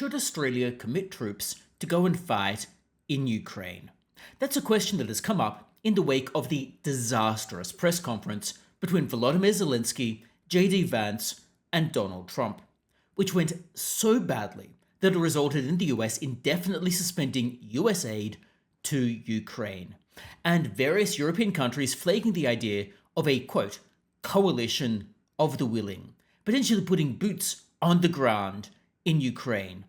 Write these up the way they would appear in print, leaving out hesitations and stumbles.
should Australia commit troops to go and fight in Ukraine? That's a question that has come up in the wake of the disastrous press conference between Volodymyr Zelensky, JD Vance, and Donald Trump, which went so badly that it resulted in the US indefinitely suspending US aid to Ukraine, and various European countries flagging the idea of a, quote, coalition of the willing, potentially putting boots on the ground in Ukraine,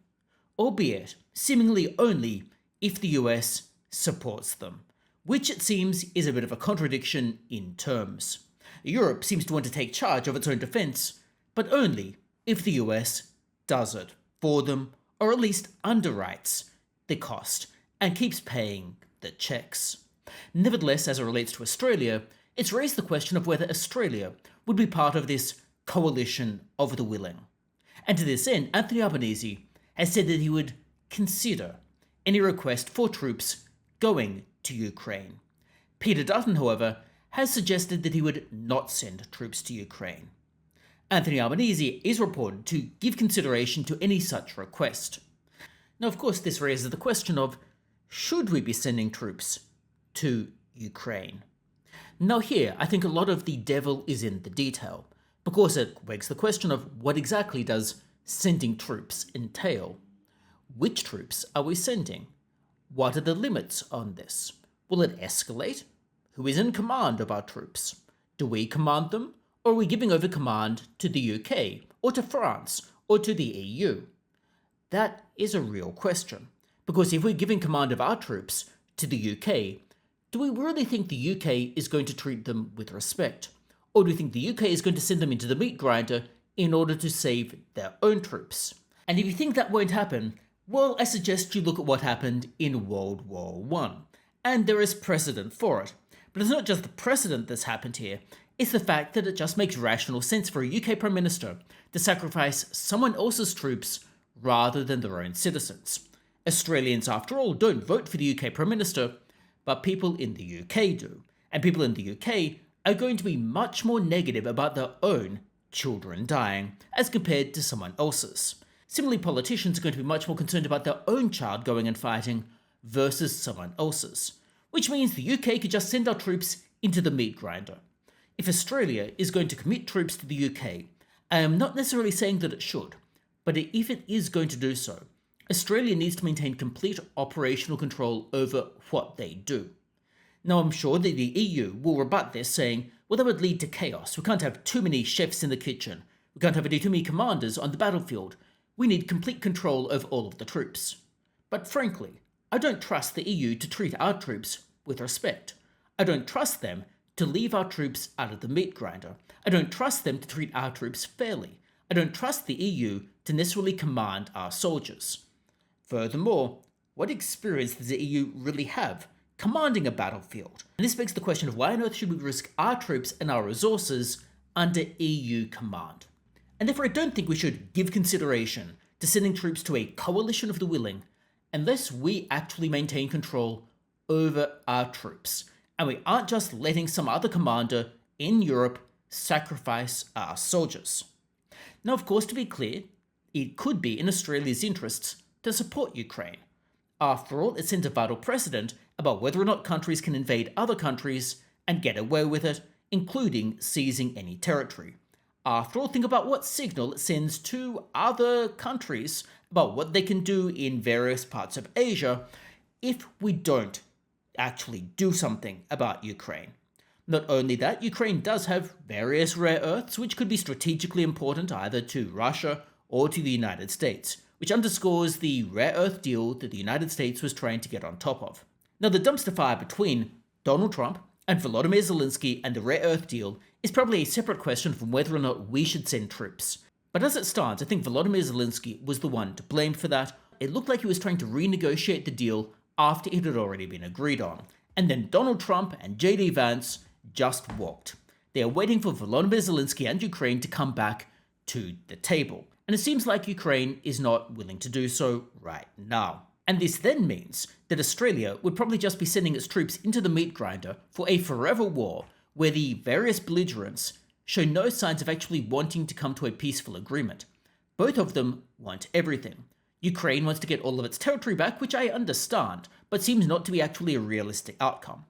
albeit seemingly only if the US supports them, which it seems is a bit of a contradiction in terms. Europe seems to want to take charge of its own defense, but only if the US does it for them, or at least underwrites the cost and keeps paying the checks. Nevertheless, as it relates to Australia, it's raised the question of whether Australia would be part of this coalition of the willing. And to this end, Anthony Albanese has said that he would consider any request for troops going to Ukraine. Peter Dutton, however, has suggested that he would not send troops to Ukraine. Anthony Albanese is reported to give consideration to any such request. Now, of course, this raises the question of, should we be sending troops to Ukraine? Now here, I think a lot of the devil is in the detail, because it begs the question of what exactly does sending troops entail? Which troops are we sending? What are the limits on this? Will it escalate? Who is in command of our troops? Do we command them, or are we giving over command to the UK, or to France, or to the EU? That is a real question, because if we're giving command of our troops to the UK, do we really think the UK is going to treat them with respect? Or do we think the UK is going to send them into the meat grinder in order to save their own troops? And if you think that won't happen, well, I suggest you look at what happened in World War I. And there is precedent for it. But it's not just the precedent that's happened here, it's the fact that it just makes rational sense for a UK Prime Minister to sacrifice someone else's troops rather than their own citizens. Australians, after all, don't vote for the UK Prime Minister, but people in the UK do. And people in the UK are going to be much more negative about their own children dying as compared to someone else's. Similarly, politicians are going to be much more concerned about their own child going and fighting versus someone else's, which means the UK could just send our troops into the meat grinder. If Australia is going to commit troops to the UK, I am not necessarily saying that it should, but if it is going to do so, Australia needs to maintain complete operational control over what they do. Now, I'm sure that the EU will rebut this, saying, well, that would lead to chaos. We can't have too many chefs in the kitchen. We can't have too many commanders on the battlefield. We need complete control of all of the troops. But frankly, I don't trust the EU to treat our troops with respect. I don't trust them to leave our troops out of the meat grinder. I don't trust them to treat our troops fairly. I don't trust the EU to necessarily command our soldiers. Furthermore, what experience does the EU really have commanding a battlefield? And this begs the question of why on earth should we risk our troops and our resources under EU command? And therefore I don't think we should give consideration to sending troops to a coalition of the willing unless we actually maintain control over our troops, and we aren't just letting some other commander in Europe sacrifice our soldiers. Now, of course, to be clear, it could be in Australia's interests to support Ukraine. After all, it sends a vital precedent about whether or not countries can invade other countries and get away with it, including seizing any territory. After all, think about what signal it sends to other countries about what they can do in various parts of Asia if we don't actually do something about Ukraine. Not only that, Ukraine does have various rare earths which could be strategically important either to Russia or to the United States, which underscores the rare earth deal that the United States was trying to get on top of. Now, the dumpster fire between Donald Trump and Volodymyr Zelensky and the rare earth deal is probably a separate question from whether or not we should send troops. But as it stands, I think Volodymyr Zelensky was the one to blame for that. It looked like he was trying to renegotiate the deal after it had already been agreed on. And then Donald Trump and JD Vance just walked. They are waiting for Volodymyr Zelensky and Ukraine to come back to the table. And it seems like Ukraine is not willing to do so right now. And this then means that Australia would probably just be sending its troops into the meat grinder for a forever war where the various belligerents show no signs of actually wanting to come to a peaceful agreement. Both of them want everything. Ukraine wants to get all of its territory back, which I understand, but seems not to be actually a realistic outcome.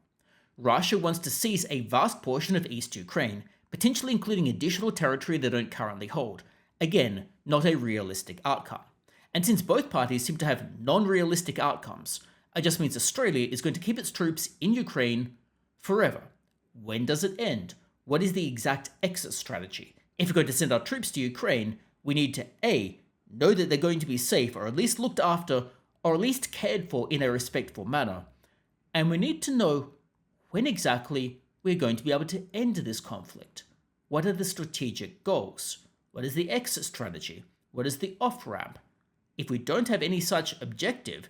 Russia wants to seize a vast portion of East Ukraine, potentially including additional territory they don't currently hold. Again, not a realistic outcome. And since both parties seem to have non-realistic outcomes, it just means Australia is going to keep its troops in Ukraine forever. When does it end? What is the exact exit strategy? If we're going to send our troops to Ukraine, we need to A, know that they're going to be safe or at least looked after or at least cared for in a respectful manner. And we need to know when exactly we're going to be able to end this conflict. What are the strategic goals? What is the exit strategy? What is the off-ramp? If we don't have any such objective,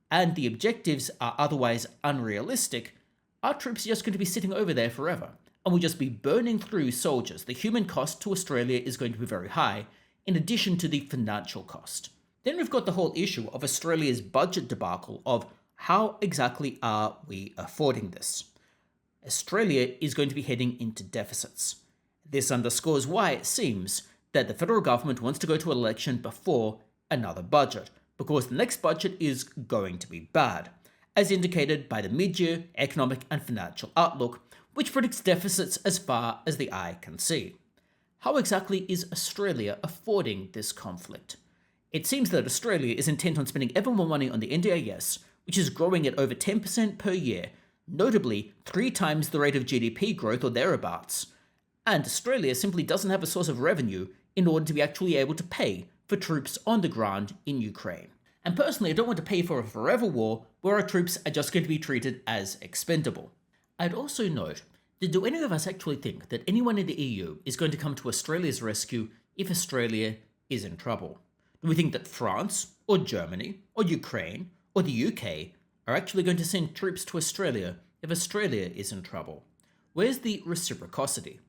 and the objectives are otherwise unrealistic, our troops are just going to be sitting over there forever, and we'll just be burning through soldiers. The human cost to Australia is going to be very high, in addition to the financial cost. Then we've got the whole issue of Australia's budget debacle of how exactly are we affording this? Australia is going to be heading into deficits. This underscores why it seems that the federal government wants to go to election before another budget, because the next budget is going to be bad, as indicated by the mid-year economic and financial outlook, which predicts deficits as far as the eye can see. How exactly is Australia affording this conflict? It seems that Australia is intent on spending ever more money on the NDIS, which is growing at over 10% per year, notably 3 times the rate of GDP growth or thereabouts. And Australia simply doesn't have a source of revenue in order to be actually able to pay for troops on the ground in Ukraine. And personally, I don't want to pay for a forever war where our troops are just going to be treated as expendable. I'd also note that do any of us actually think that anyone in the EU is going to come to Australia's rescue if Australia is in trouble? Do we think that France, or Germany, or Ukraine, or the UK are actually going to send troops to Australia if Australia is in trouble? Where's the reciprocity?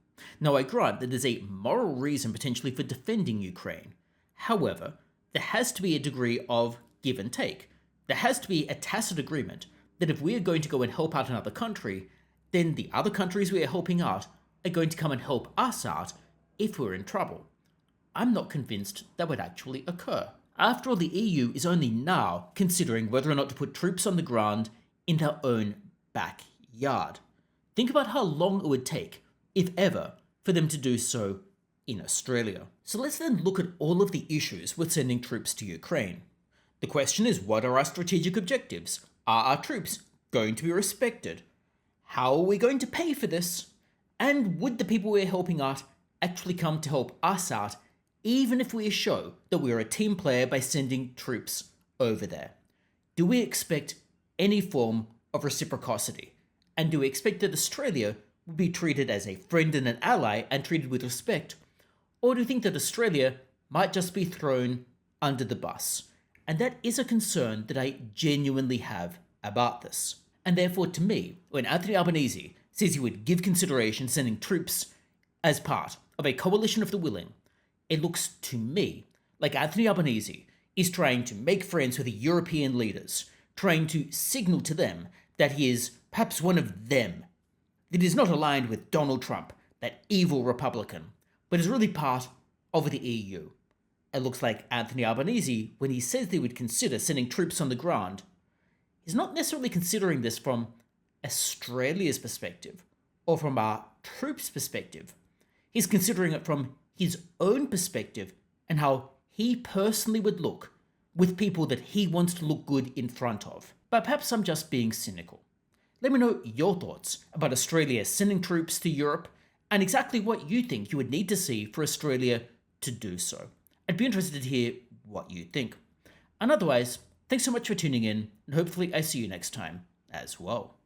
Now, I grant that there's a moral reason potentially for defending Ukraine. However, there has to be a degree of give and take. There has to be a tacit agreement that if we are going to go and help out another country, then the other countries we are helping out are going to come and help us out if we're in trouble. I'm not convinced that would actually occur. After all, the EU is only now considering whether or not to put troops on the ground in their own backyard. Think about how long it would take, if ever, for them to do so in Australia. So let's then look at all of the issues with sending troops to Ukraine. The question is, what are our strategic objectives? Are our troops going to be respected? How are we going to pay for this? And would the people we're helping out actually come to help us out, even if we show that we're a team player by sending troops over there? Do we expect any form of reciprocity? And do we expect that Australia will be treated as a friend and an ally and treated with respect? Or do you think that Australia might just be thrown under the bus? And that is a concern that I genuinely have about this. And therefore, to me, when Anthony Albanese says he would give consideration sending troops as part of a coalition of the willing, it looks to me like Anthony Albanese is trying to make friends with the European leaders, trying to signal to them that he is perhaps one of them, that is not aligned with Donald Trump, that evil Republican, but is really part of the EU. It looks like Anthony Albanese, when he says they would consider sending troops on the ground, is not necessarily considering this from Australia's perspective or from our troops' perspective. He's considering it from his own perspective and how he personally would look with people that he wants to look good in front of. But perhaps I'm just being cynical. Let me know your thoughts about Australia sending troops to Europe and exactly what you think you would need to see for Australia to do so. I'd be interested to hear what you think. And otherwise, thanks so much for tuning in, and hopefully I see you next time as well.